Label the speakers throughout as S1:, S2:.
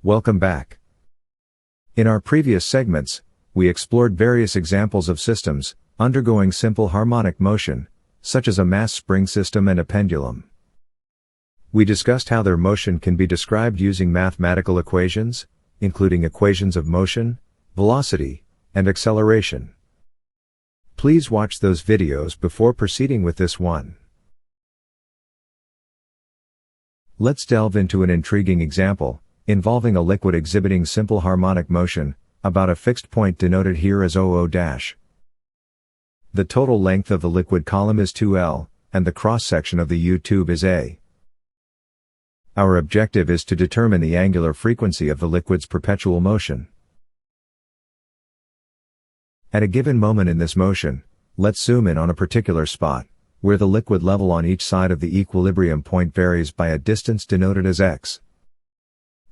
S1: Welcome back. In our previous segments, we explored various examples of systems undergoing simple harmonic motion, such as a mass spring system and a pendulum. We discussed how their motion can be described using mathematical equations, including equations of motion, velocity, and acceleration. Please watch those videos before proceeding with this one. Let's delve into an intriguing example, involving a liquid exhibiting simple harmonic motion, about a fixed point denoted here as OO'. The total length of the liquid column is 2L, and the cross-section of the U-tube is A. Our objective is to determine the angular frequency of the liquid's perpetual motion. At a given moment in this motion, let's zoom in on a particular spot, where the liquid level on each side of the equilibrium point varies by a distance denoted as x.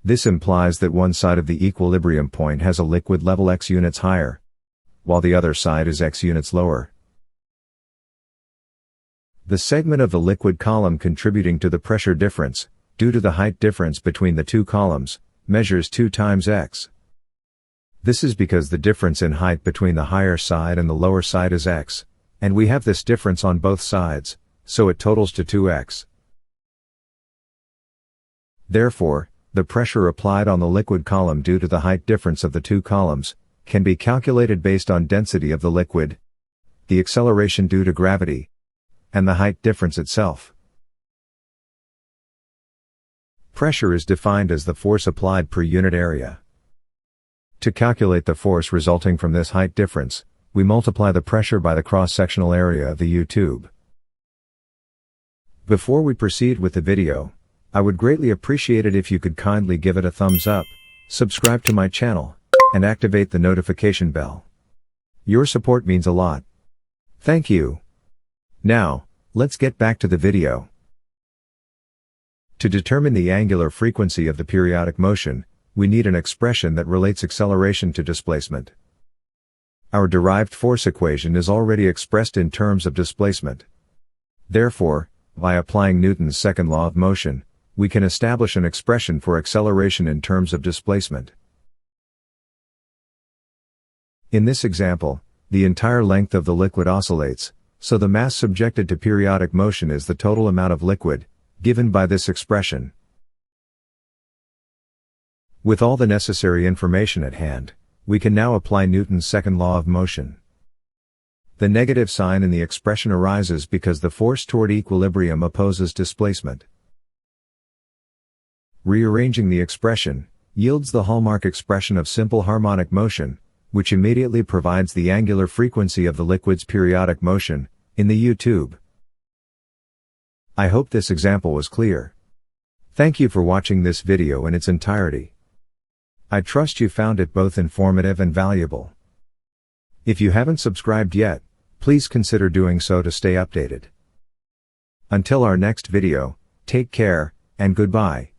S1: This implies that one side of the equilibrium point has a liquid level x units higher, while the other side is x units lower. The segment of the liquid column contributing to the pressure difference, due to the height difference between the two columns, measures 2 times x. This is because the difference in height between the higher side and the lower side is x, and we have this difference on both sides, so it totals to 2x. Therefore, the pressure applied on the liquid column due to the height difference of the two columns can be calculated based on density of the liquid, the acceleration due to gravity, and the height difference itself. Pressure is defined as the force applied per unit area. To calculate the force resulting from this height difference, we multiply the pressure by the cross-sectional area of the U-tube. Before we proceed with the video, I would greatly appreciate it if you could kindly give it a thumbs up, subscribe to my channel, and activate the notification bell. Your support means a lot. Thank you. Now, let's get back to the video. To determine the angular frequency of the periodic motion, we need an expression that relates acceleration to displacement. Our derived force equation is already expressed in terms of displacement. Therefore, by applying Newton's second law of motion, we can establish an expression for acceleration in terms of displacement. In this example, the entire length of the liquid oscillates, so the mass subjected to periodic motion is the total amount of liquid, given by this expression. With all the necessary information at hand, we can now apply Newton's second law of motion. The negative sign in the expression arises because the force toward equilibrium opposes displacement. Rearranging the expression yields the hallmark expression of simple harmonic motion, which immediately provides the angular frequency of the liquid's periodic motion in the U-tube. I hope this example was clear. Thank you for watching this video in its entirety. I trust you found it both informative and valuable. If you haven't subscribed yet, please consider doing so to stay updated. Until our next video, take care, and goodbye.